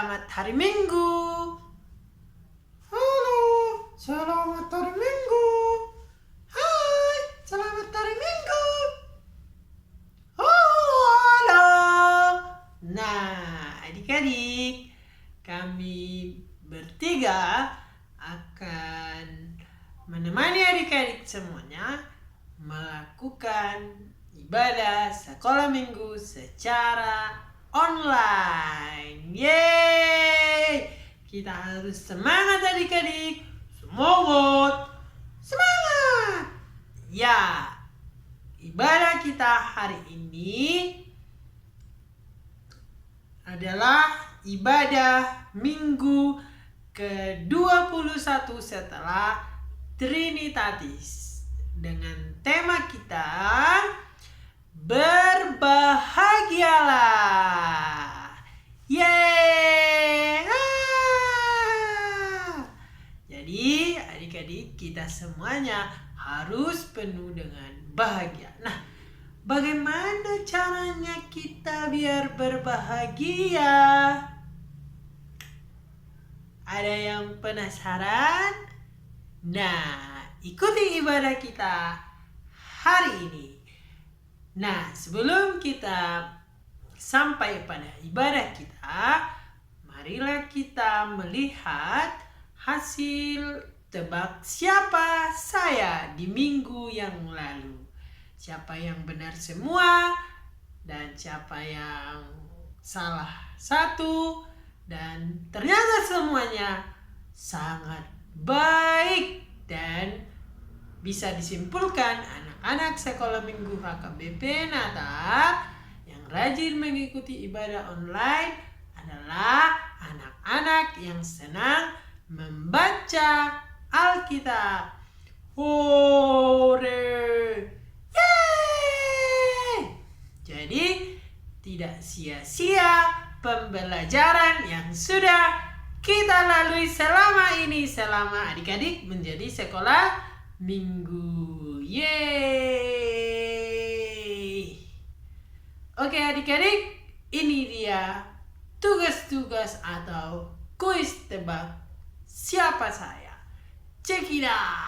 selamat hari Minggu. Halo, selamat hari Minggu. Hai, selamat hari Minggu. Oh, halo. Nah, adik-adik, kami bertiga akan menemani adik-adik semuanya melakukan ibadah sekolah minggu secara online. Yeay! Kita harus semangat adik-adik. Semangat! Semangat! Ya, ibadah kita hari ini adalah ibadah minggu ke-21 setelah Trinitatis. Dengan tema kita berbahagialah. Yeay! Jadi adik-adik kita semuanya harus penuh dengan bahagia. Nah, bagaimana caranya kita biar berbahagia? Ada yang penasaran? Nah, ikuti ibadah kita hari ini. Nah, sebelum kita sampai pada ibadah kita, marilah kita melihat hasil tebak siapa saya di minggu yang lalu. Siapa yang benar semua dan siapa yang salah satu, dan ternyata semuanya sangat baik dan bisa disimpulkan anak-anak sekolah minggu HKBP Natal yang rajin mengikuti ibadah online adalah anak-anak yang senang membaca Alkitab. Hore! Yeay! Jadi tidak sia-sia pembelajaran yang sudah kita lalui selama ini, selama adik-adik menjadi sekolah minggu. Yeay! Oke adik-adik, ini dia tugas-tugas atau kuis tebak siapa saya. Check it out!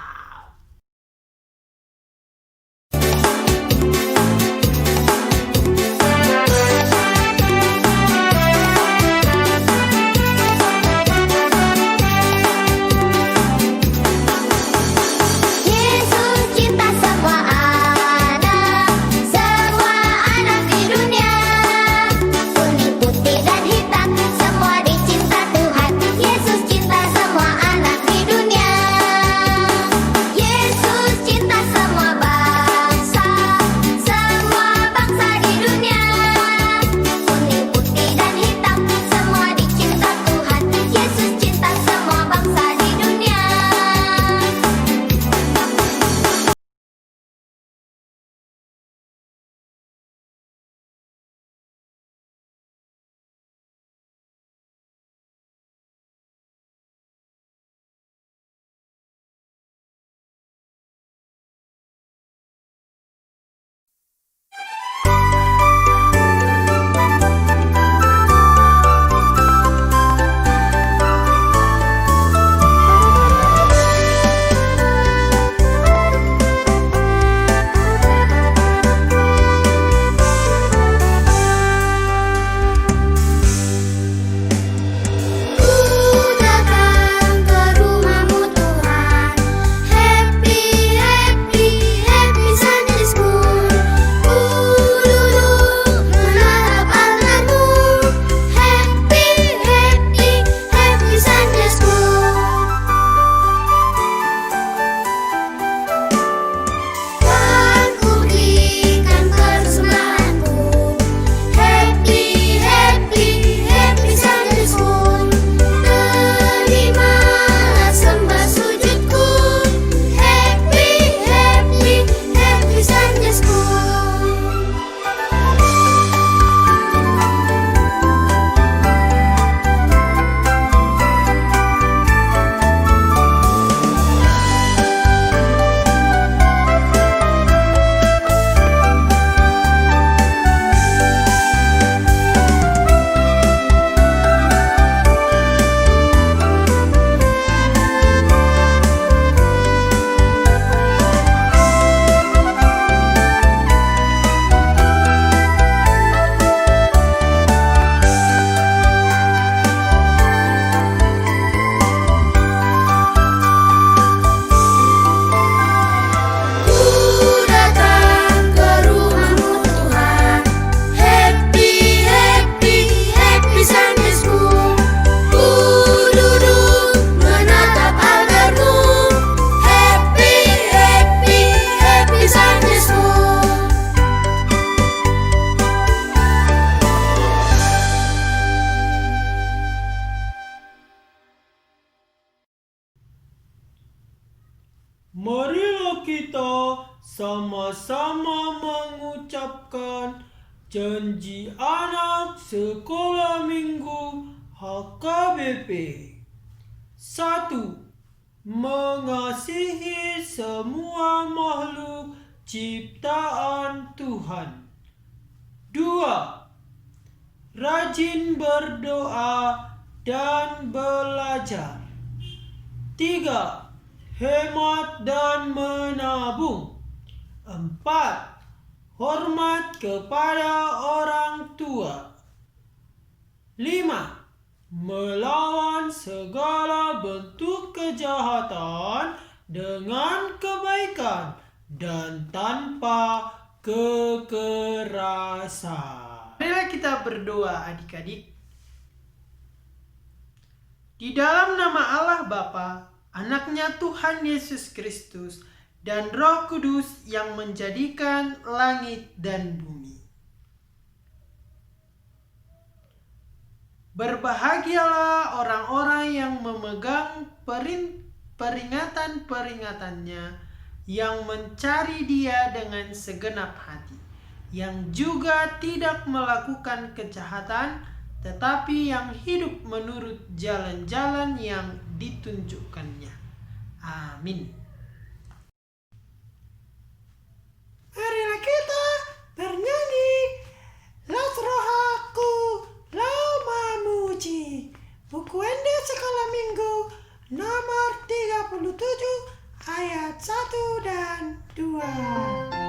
Marilah kita sama-sama mengucapkan janji anak sekolah minggu HKBP. 1. Mengasihi semua makhluk ciptaan Tuhan. 2. Rajin berdoa dan belajar. 3. Hemat dan menabung. 4. Hormat kepada orang tua. 5. Melawan segala bentuk kejahatan dengan kebaikan dan tanpa kekerasan. Marilah kita berdoa adik-adik. Di dalam nama Allah Bapa, Anaknya Tuhan Yesus Kristus, dan Roh Kudus yang menjadikan langit dan bumi. Berbahagialah orang-orang yang memegang peringatan-peringatannya, yang mencari Dia dengan segenap hati, yang juga tidak melakukan kejahatan, tetapi yang hidup menurut jalan-jalan yang ditunjukkannya. Amin. Marilah kita bernyanyi, Las rohaku lau memuji. Buku Ende Sekolah Minggu nomor 37 ayat 1 dan 2.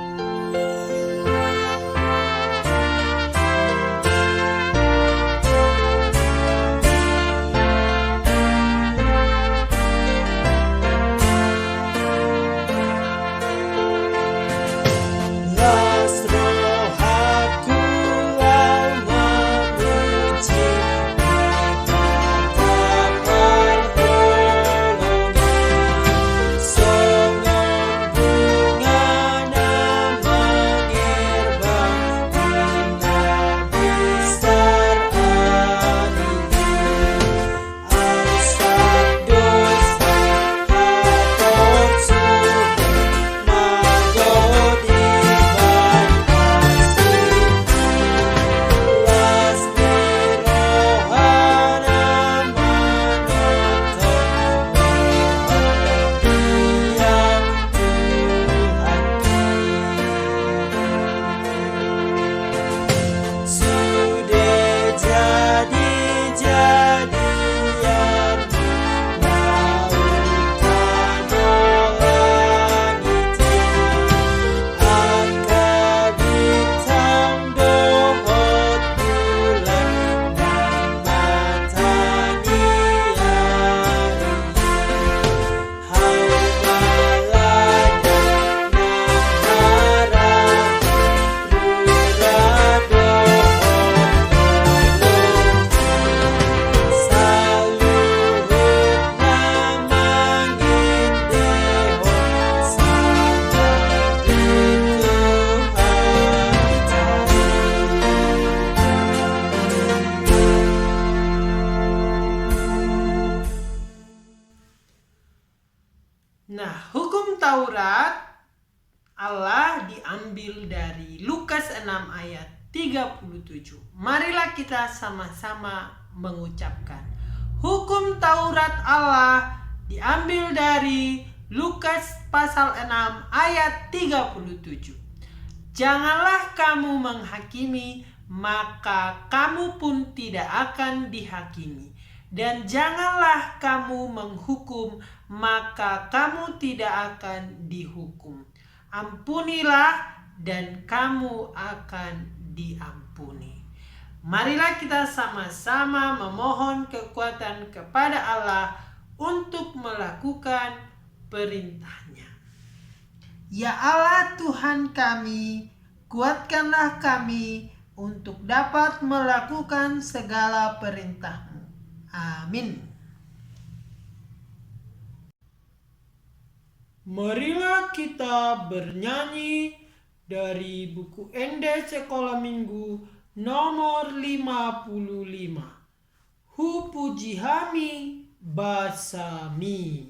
Nah, hukum Taurat Allah diambil dari Lukas 6 ayat 37. Marilah kita sama-sama mengucapkan. Hukum Taurat Allah diambil dari Lukas pasal 6 ayat 37. Janganlah kamu menghakimi, maka kamu pun tidak akan dihakimi. Dan janganlah kamu menghukum, maka kamu tidak akan dihukum. Ampunilah dan kamu akan diampuni. Marilah kita sama-sama memohon kekuatan kepada Allah untuk melakukan perintahnya. Ya Allah Tuhan kami, kuatkanlah kami untuk dapat melakukan segala perintah-Mu. Amin. Marilah kita bernyanyi dari buku Ende Sekolah Minggu nomor 55. Hu puji hami basami.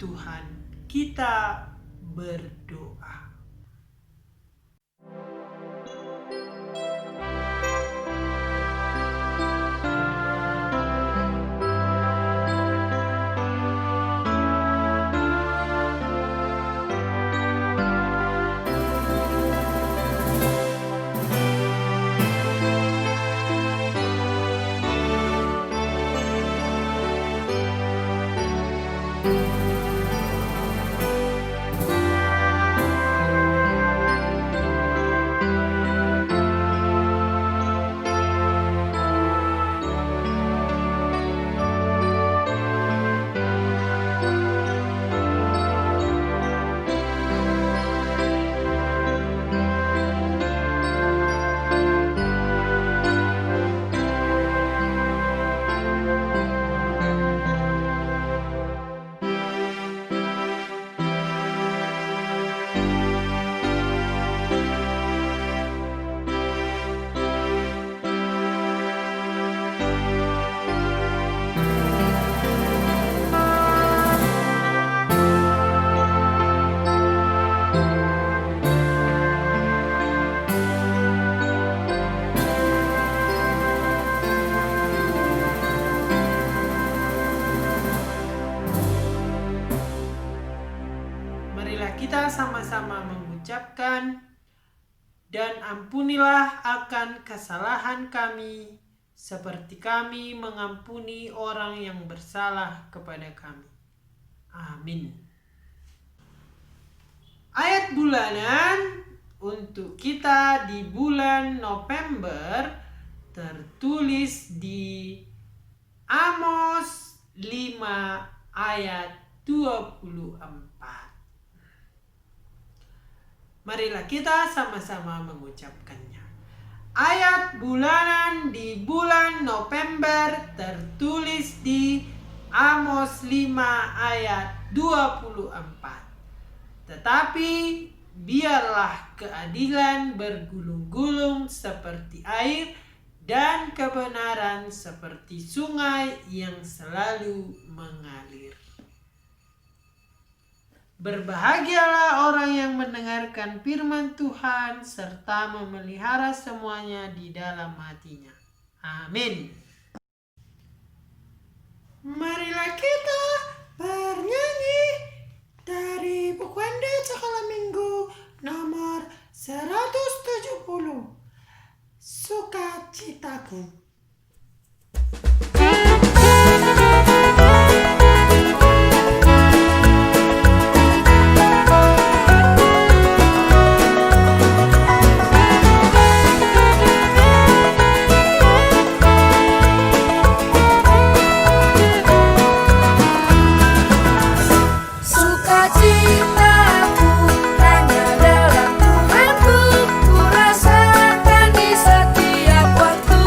Tuhan. Kita berdoa. Marilah kita sama-sama mengucapkan, dan ampunilah akan kesalahan kami, seperti kami mengampuni orang yang bersalah kepada kami. Amin. Ayat bulanan untuk kita di bulan November tertulis di Amos 5 ayat 24. Marilah kita sama-sama mengucapkannya. Ayat bulanan di bulan November tertulis di Amos 5 ayat 24. Tetapi biarlah keadilan bergulung-gulung seperti air dan kebenaran seperti sungai yang selalu mengalir. Berbahagialah orang yang mendengarkan firman Tuhan serta memelihara semuanya di dalam hatinya. Amin. Marilah kita bernyanyi dari buku Ende Sekolah Minggu nomor 170. Sukacitaku. Ku rasakan di setiap waktu.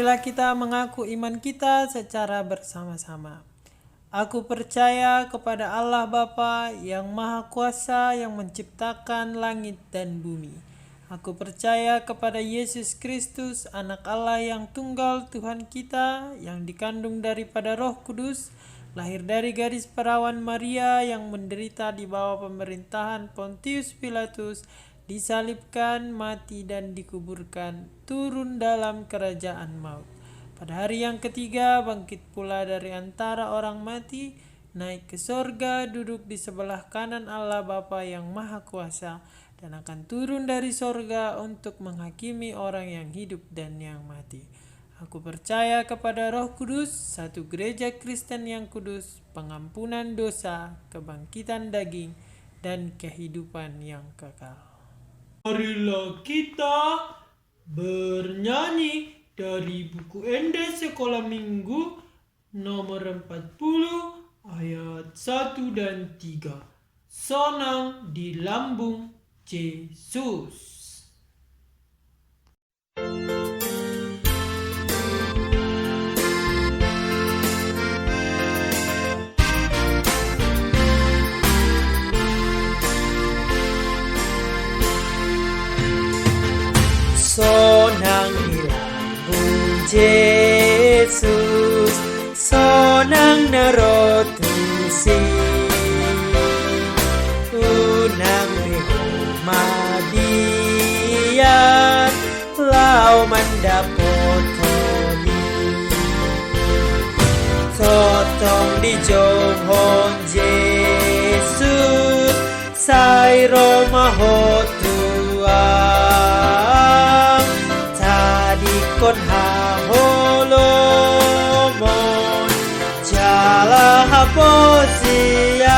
Marilah kita mengaku iman kita secara bersama-sama. Aku percaya kepada Allah Bapa yang Maha Kuasa yang menciptakan langit dan bumi. Aku percaya kepada Yesus Kristus, Anak Allah yang tunggal Tuhan kita, yang dikandung daripada Roh Kudus, lahir dari gadis perawan Maria, yang menderita di bawah pemerintahan Pontius Pilatus, disalibkan, mati dan dikuburkan, turun dalam kerajaan maut. Pada hari yang ketiga bangkit pula dari antara orang mati, naik ke sorga, duduk di sebelah kanan Allah Bapa yang Maha Kuasa, dan akan turun dari sorga untuk menghakimi orang yang hidup dan yang mati. Aku percaya kepada Roh Kudus, satu gereja Kristen yang kudus, pengampunan dosa, kebangkitan daging, dan kehidupan yang kekal. Marilah kita bernyanyi dari buku Ende Sekolah Minggu nomor 40 ayat 1 dan 3. Sonang di lambung Yesus. Sonang di lambung Yesus, sonang narotusi, unang mehomadian, lau mandapotoni, sotong di jonghon Yesus, sai romahotuan, kon haholomon jala haposiam,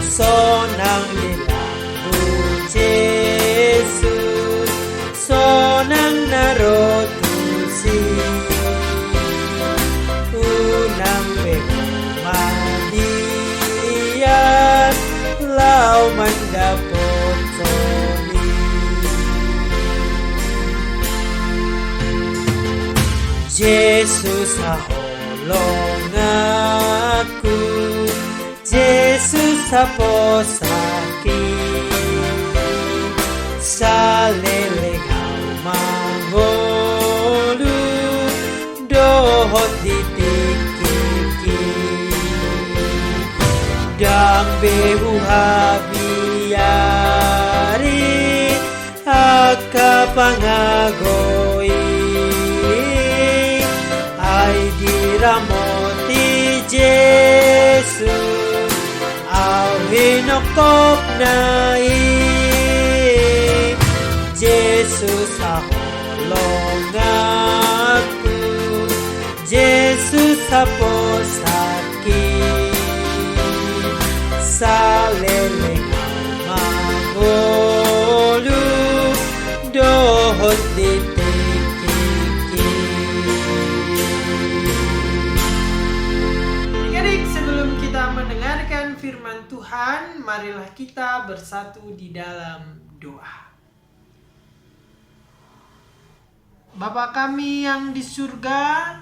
sonang di lambung Yesus, sonang narotusi, unang behomadian, lau mandapotoni. Yesus haholong aku, Yesus haposaki, salelengau mangolu, dohot ditikiki, dang behu habiari, aka pangagoi, ramoti Yesus, au hinokop nai, Yesus haholong aku, Yesus haposaki, saleleng mangolu, dohot ditikiki. Mendengarkan firman Tuhan, marilah kita bersatu di dalam doa. Bapa kami yang di surga,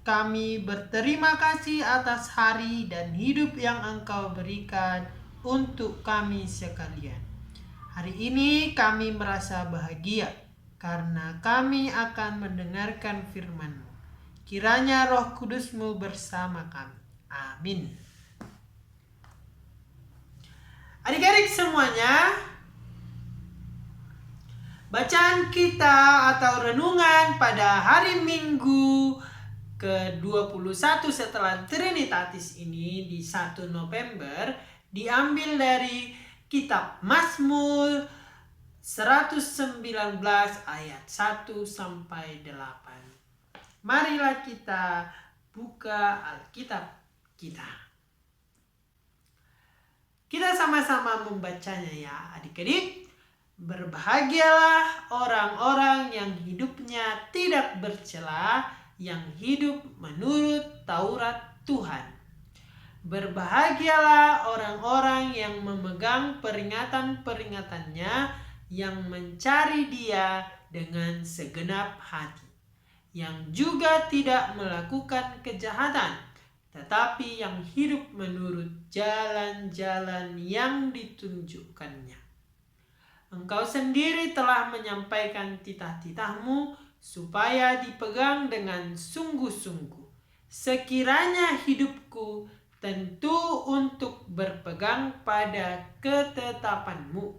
kami berterima kasih atas hari dan hidup yang Engkau berikan untuk kami sekalian. Hari ini kami merasa bahagia karena kami akan mendengarkan firman-Mu. Kiranya Roh Kudus-Mu bersama kami. Amin. Adik-adik semuanya, bacaan kita atau renungan pada hari Minggu ke-21 setelah Trinitatis ini di 1 November diambil dari kitab Mazmur 119 ayat 1 sampai 8. Marilah kita buka Alkitab kita. Kita sama-sama membacanya ya adik-adik. Berbahagialah orang-orang yang hidupnya tidak bercela, yang hidup menurut Taurat Tuhan. Berbahagialah orang-orang yang memegang peringatan-peringatannya, yang mencari Dia dengan segenap hati, yang juga tidak melakukan kejahatan, tetapi yang hidup menurut jalan-jalan yang ditunjukkannya. Engkau sendiri telah menyampaikan titah-titahmu supaya dipegang dengan sungguh-sungguh. Sekiranya hidupku tentu untuk berpegang pada ketetapanmu,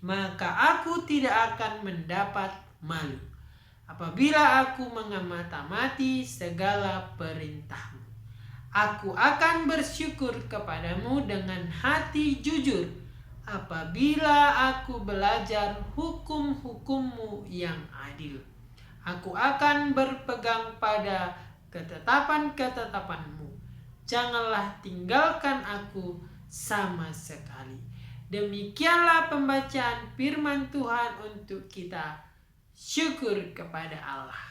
maka aku tidak akan mendapat malu apabila aku mengamati segala perintahmu. Aku akan bersyukur kepadamu dengan hati jujur apabila aku belajar hukum-hukummu yang adil. Aku akan berpegang pada ketetapan-ketetapanmu. Janganlah tinggalkan aku sama sekali. Demikianlah pembacaan firman Tuhan untuk kita. Syukur kepada Allah.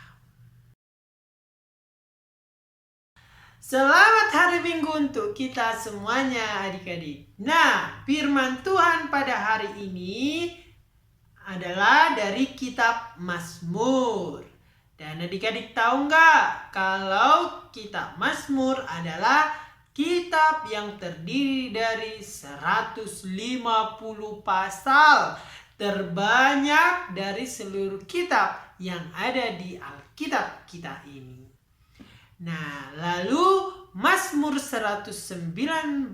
Selamat hari Minggu untuk kita semuanya adik-adik. Nah, firman Tuhan pada hari ini adalah dari kitab Mazmur. Dan adik-adik tahu nggak kalau kitab Mazmur adalah kitab yang terdiri dari 150 pasal, terbanyak dari seluruh kitab yang ada di Alkitab kita ini. Nah, lalu Mazmur 119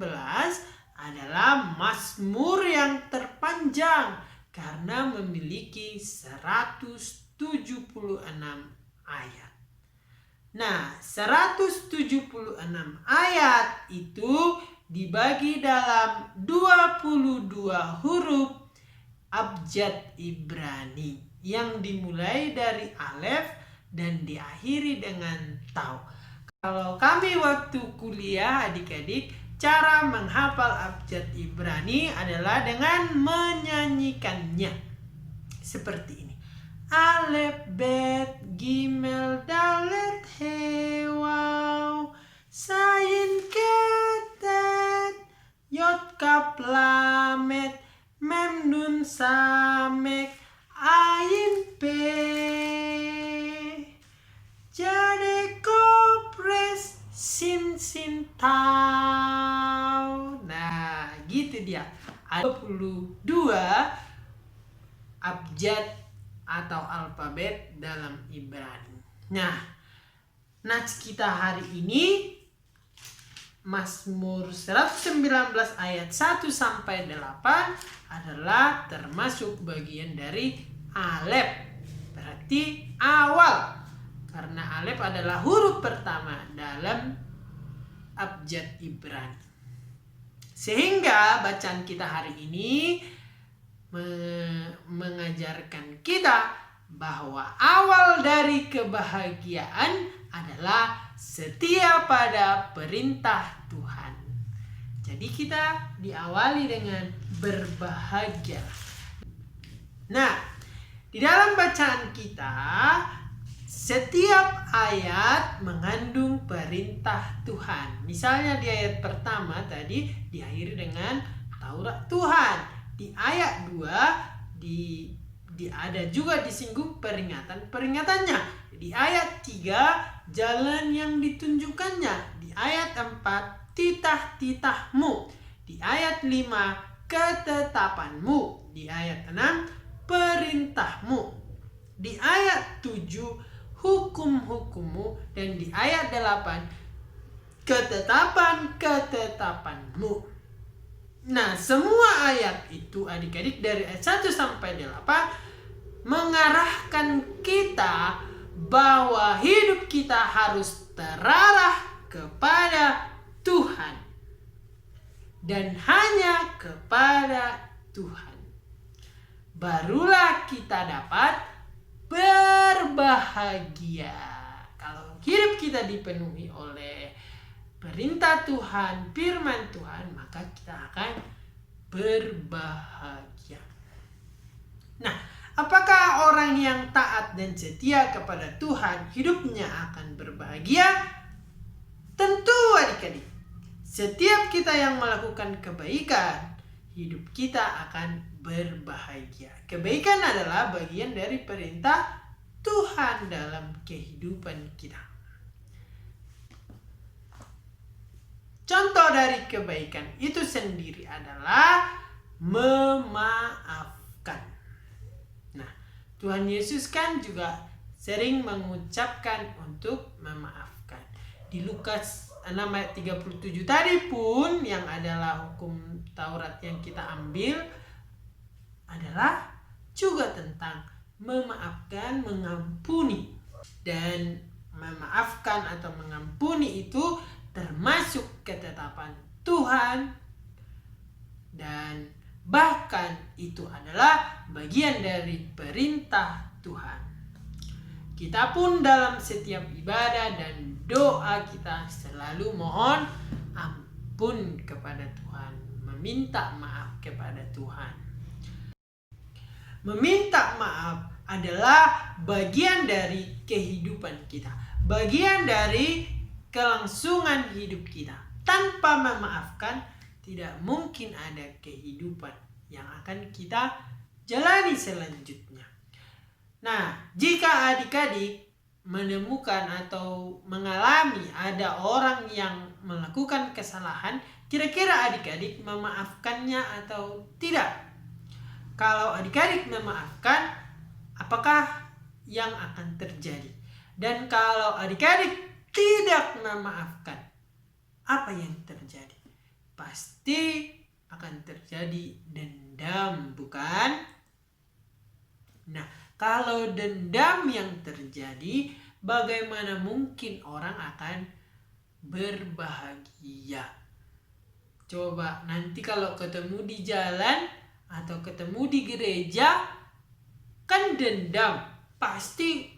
adalah Mazmur yang terpanjang karena memiliki 176 ayat. Nah, 176 ayat itu dibagi dalam 22 huruf abjad Ibrani yang dimulai dari alef dan diakhiri dengan tau. Kalau kami waktu kuliah adik-adik, cara menghafal abjad Ibrani adalah dengan menyanyikannya. Seperti ini. Alef, bet, gimel, dalet, he, waw, sayin, ketet, yot, kap, lamet, mem, nun, samek, ayin, pe, jade, kopres, sin, sin, tau. Nah, gitu dia. Ada 22 abjad atau alfabet dalam Ibrani. Nah, nats kita hari ini Mazmur 119 ayat 1 sampai 8 adalah termasuk bagian dari alef. Berarti awal. Karena alef adalah huruf pertama dalam abjad Ibrani. Sehingga bacaan kita hari ini mengajarkan kita bahwa awal dari kebahagiaan adalah setia pada perintah Tuhan. Jadi kita diawali dengan berbahagia. Nah, di dalam bacaan kita setiap ayat mengandung perintah Tuhan. Misalnya di ayat pertama tadi diakhiri dengan Taurat Tuhan. Di ayat 2 ada juga disinggung peringatan-peringatannya. Di ayat 3 jalan yang ditunjukkannya. Di ayat 4 titah-titahmu. Di ayat 5 ketetapanmu. Di ayat 6 perintahmu. Di ayat 7 hukum-hukummu. Dan di ayat 8 ketetapan-ketetapanmu. Nah, semua ayat itu adik-adik dari ayat 1 sampai 8 mengarahkan kita bahwa hidup kita harus terarah kepada Tuhan. Dan hanya kepada Tuhan. Barulah kita dapat berbahagia. Kalau hidup kita dipenuhi oleh perintah Tuhan, firman Tuhan, maka kita akan berbahagia. Nah, apakah orang yang taat dan setia kepada Tuhan hidupnya akan berbahagia? Tentu adik-adik. Setiap kita yang melakukan kebaikan, hidup kita akan berbahagia. Kebaikan adalah bagian dari perintah Tuhan dalam kehidupan kita. Contoh dari kebaikan itu sendiri adalah memaafkan. Nah, Tuhan Yesus kan juga sering mengucapkan untuk memaafkan. Di Lukas 6 ayat 37 tadi pun yang adalah hukum Taurat yang kita ambil adalah juga tentang memaafkan, mengampuni. Dan memaafkan atau mengampuni itu termasuk ketetapan Tuhan, dan bahkan itu adalah bagian dari perintah Tuhan. Kita pun dalam setiap ibadah dan doa kita selalu mohon ampun kepada Tuhan, meminta maaf kepada Tuhan. Meminta maaf adalah bagian dari kehidupan kita, bagian dari kelangsungan hidup kita. Tanpa memaafkan, tidak mungkin ada kehidupan yang akan kita jalani selanjutnya. Nah, jika adik-adik menemukan atau mengalami ada orang yang melakukan kesalahan, kira-kira adik-adik memaafkannya atau tidak? Kalau adik-adik memaafkan, apakah yang akan terjadi? Dan kalau adik-adik tidak memaafkan, apa yang terjadi? Pasti akan terjadi dendam, bukan? Nah, kalau dendam yang terjadi, bagaimana mungkin orang akan berbahagia? Coba nanti kalau ketemu di jalan atau ketemu di gereja, kan dendam, pasti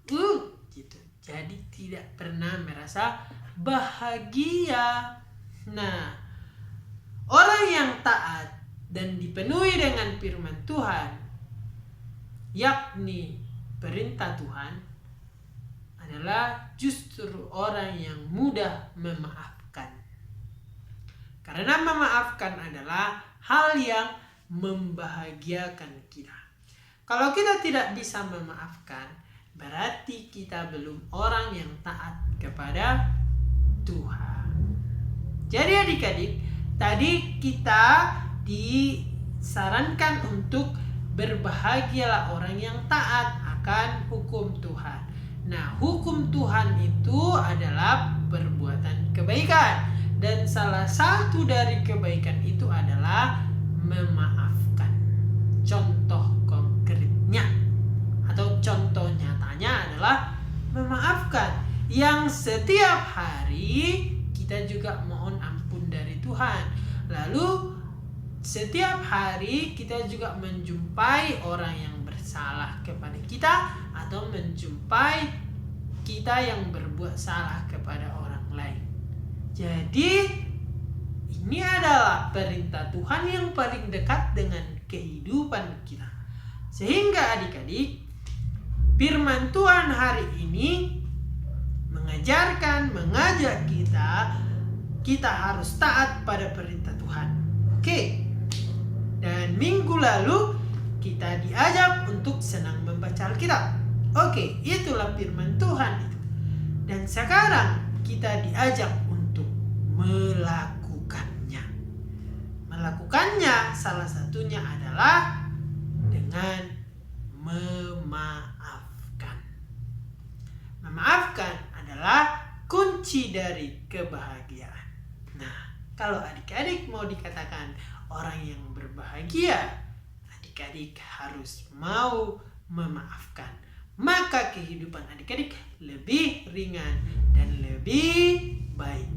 gitu. Jadi tidak pernah merasa bahagia. Nah, orang yang taat dan dipenuhi dengan firman Tuhan, yakni perintah Tuhan, adalah justru orang yang mudah memaafkan. Karena memaafkan adalah hal yang membahagiakan kita. Kalau kita tidak bisa memaafkan, berarti kita belum orang yang taat kepada Tuhan. Jadi adik-adik, tadi kita disarankan untuk berbahagialah orang yang taat akan hukum Tuhan. Nah, hukum Tuhan itu adalah perbuatan kebaikan. Dan salah satu dari kebaikan itu adalah memaafkan. Contoh konkretnya atau contoh nyatanya adalah memaafkan. Yang setiap hari kita juga mohon ampun dari Tuhan. Lalu setiap hari kita juga menjumpai orang yang bersalah kepada kita atau menjumpai kita yang berbuat salah kepada orang lain. Jadi ini adalah perintah Tuhan yang paling dekat dengan kehidupan kita. Sehingga adik-adik, firman Tuhan hari ini mengajak kita harus taat pada perintah Tuhan. Oke. Dan minggu lalu kita diajak untuk senang membaca Alkitab. Oke, itulah firman Tuhan itu. Dan sekarang kita diajak untuk melakukannya. Melakukannya salah satunya adalah dengan memaafkan. Memaafkan adalah kunci dari kebahagiaan. Nah, kalau adik-adik mau dikatakan orang yang berbahagia, adik-adik harus mau memaafkan. Maka kehidupan adik-adik lebih ringan dan lebih baik.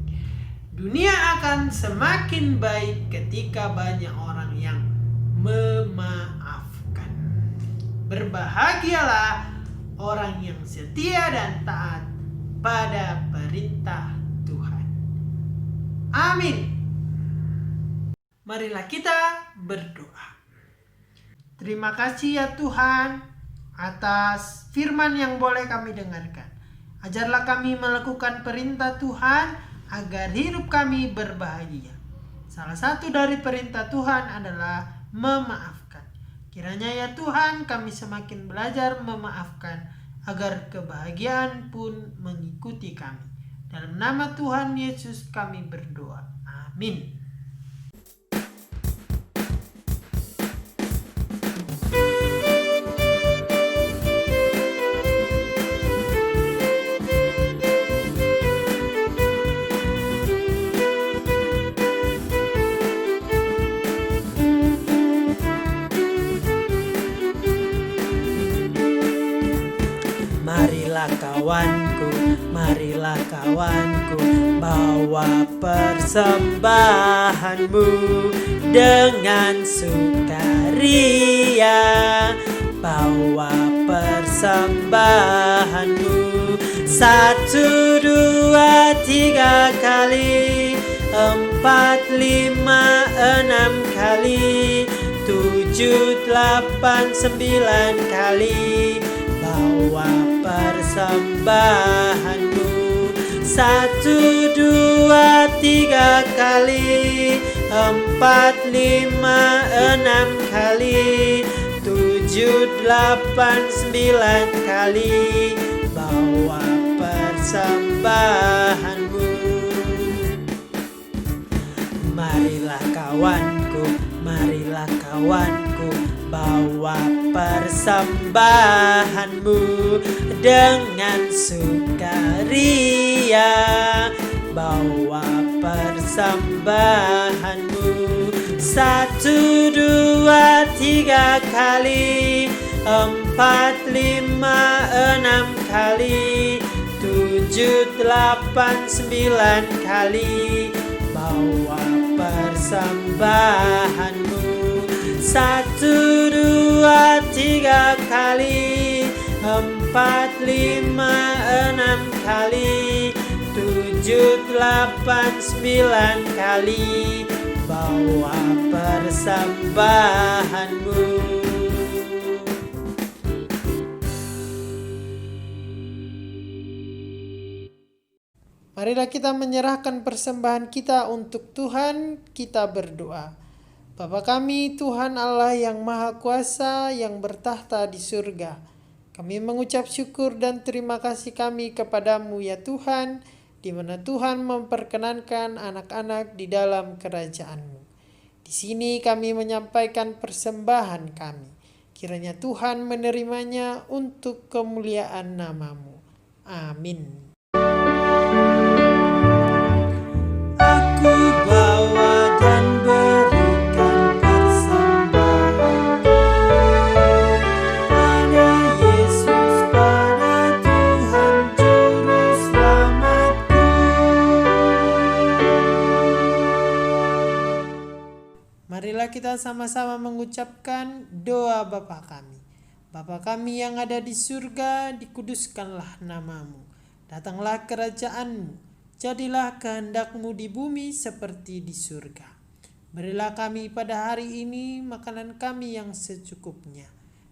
Dunia akan semakin baik ketika banyak orang yang memaafkan. Berbahagialah orang yang setia dan taat pada perintah Tuhan. Amin. Marilah kita berdoa. Terima kasih ya Tuhan atas firman yang boleh kami dengarkan. Ajarlah kami melakukan perintah Tuhan agar hidup kami berbahagia. Salah satu dari perintah Tuhan adalah memaafkan. Kiranya ya Tuhan kami semakin belajar memaafkan agar kebahagiaan pun mengikuti kami. Dalam nama Tuhan Yesus kami berdoa. Amin. Marilah kawanku, bawa persembahanmu dengan sukaria. Bawa persembahanmu 1, 2, 3 kali, 4, 5, 6 kali, 7, 8, 9 kali. Bawa persembahanmu 1, 2, 3 kali, 4, 5, 6 kali, 7, 8, 9 kali. Bawa persembahanmu. Marilah kawanku, bawa persembahanmu dengan sukaria. Bawa persembahanmu 1, 2, 3 kali, 4, 5, 6 kali, 7, 8, 9 kali. Bawa persembahanmu 1, 2, 3 kali, 4, 5, 6 kali, 7, 8, 9 kali. Bawa persembahanmu. Marilah kita menyerahkan persembahan kita untuk Tuhan, kita berdoa. Bapa kami, Tuhan Allah yang Maha Kuasa, yang bertahta di surga. Kami mengucap syukur dan terima kasih kami kepadamu ya Tuhan, di mana Tuhan memperkenankan anak-anak di dalam kerajaan-Mu. Di sini kami menyampaikan persembahan kami. Kiranya Tuhan menerimanya untuk kemuliaan nama-Mu. Amin. Aku bawa dan berikan persembahan pada Yesus, pada Tuhan Juru Selamatku. Marilah kita sama-sama mengucapkan doa Bapa kami. Bapa kami yang ada di surga, dikuduskanlah nama-Mu. Datanglah kerajaan-Mu. Jadilah kehendak-Mu di bumi seperti di surga. Berilah kami pada hari ini makanan kami yang secukupnya.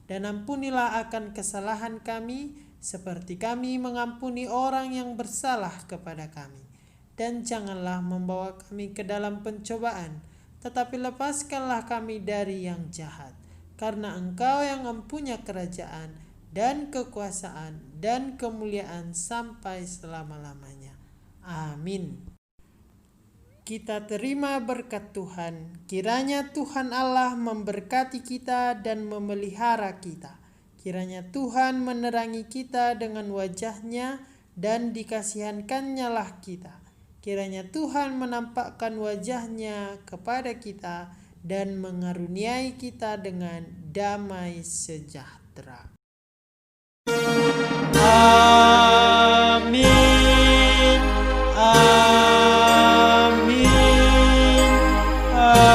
Dan ampunilah akan kesalahan kami, seperti kami mengampuni orang yang bersalah kepada kami. Dan janganlah membawa kami ke dalam pencobaan, tetapi lepaskanlah kami dari yang jahat. Karena Engkau yang mempunyai kerajaan dan kekuasaan dan kemuliaan sampai selama-lamanya. Amin. Kita terima berkat Tuhan. Kiranya Tuhan Allah memberkati kita dan memelihara kita. Kiranya Tuhan menerangi kita dengan wajah-Nya dan dikasihankan-Nya lah kita. Kiranya Tuhan menampakkan wajah-Nya kepada kita dan mengaruniai kita dengan damai sejahtera. Amin. Amin. Amin.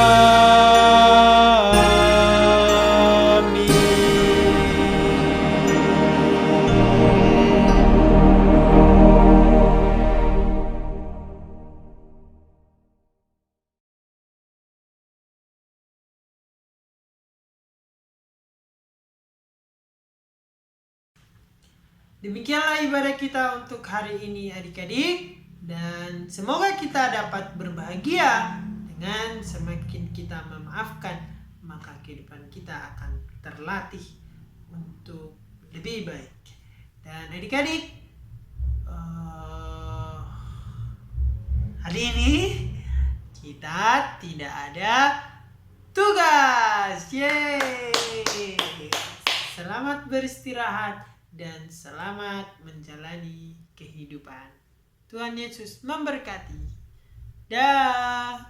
Demikianlah ibadah kita untuk hari ini adik-adik. Dan semoga kita dapat berbahagia Dengan semakin kita memaafkan, maka kehidupan kita akan terlatih untuk lebih baik. Dan adik-adik, hari ini kita tidak ada tugas. Yeay! Selamat beristirahat dan selamat menjalani kehidupan. Tuhan Yesus memberkati. Dah.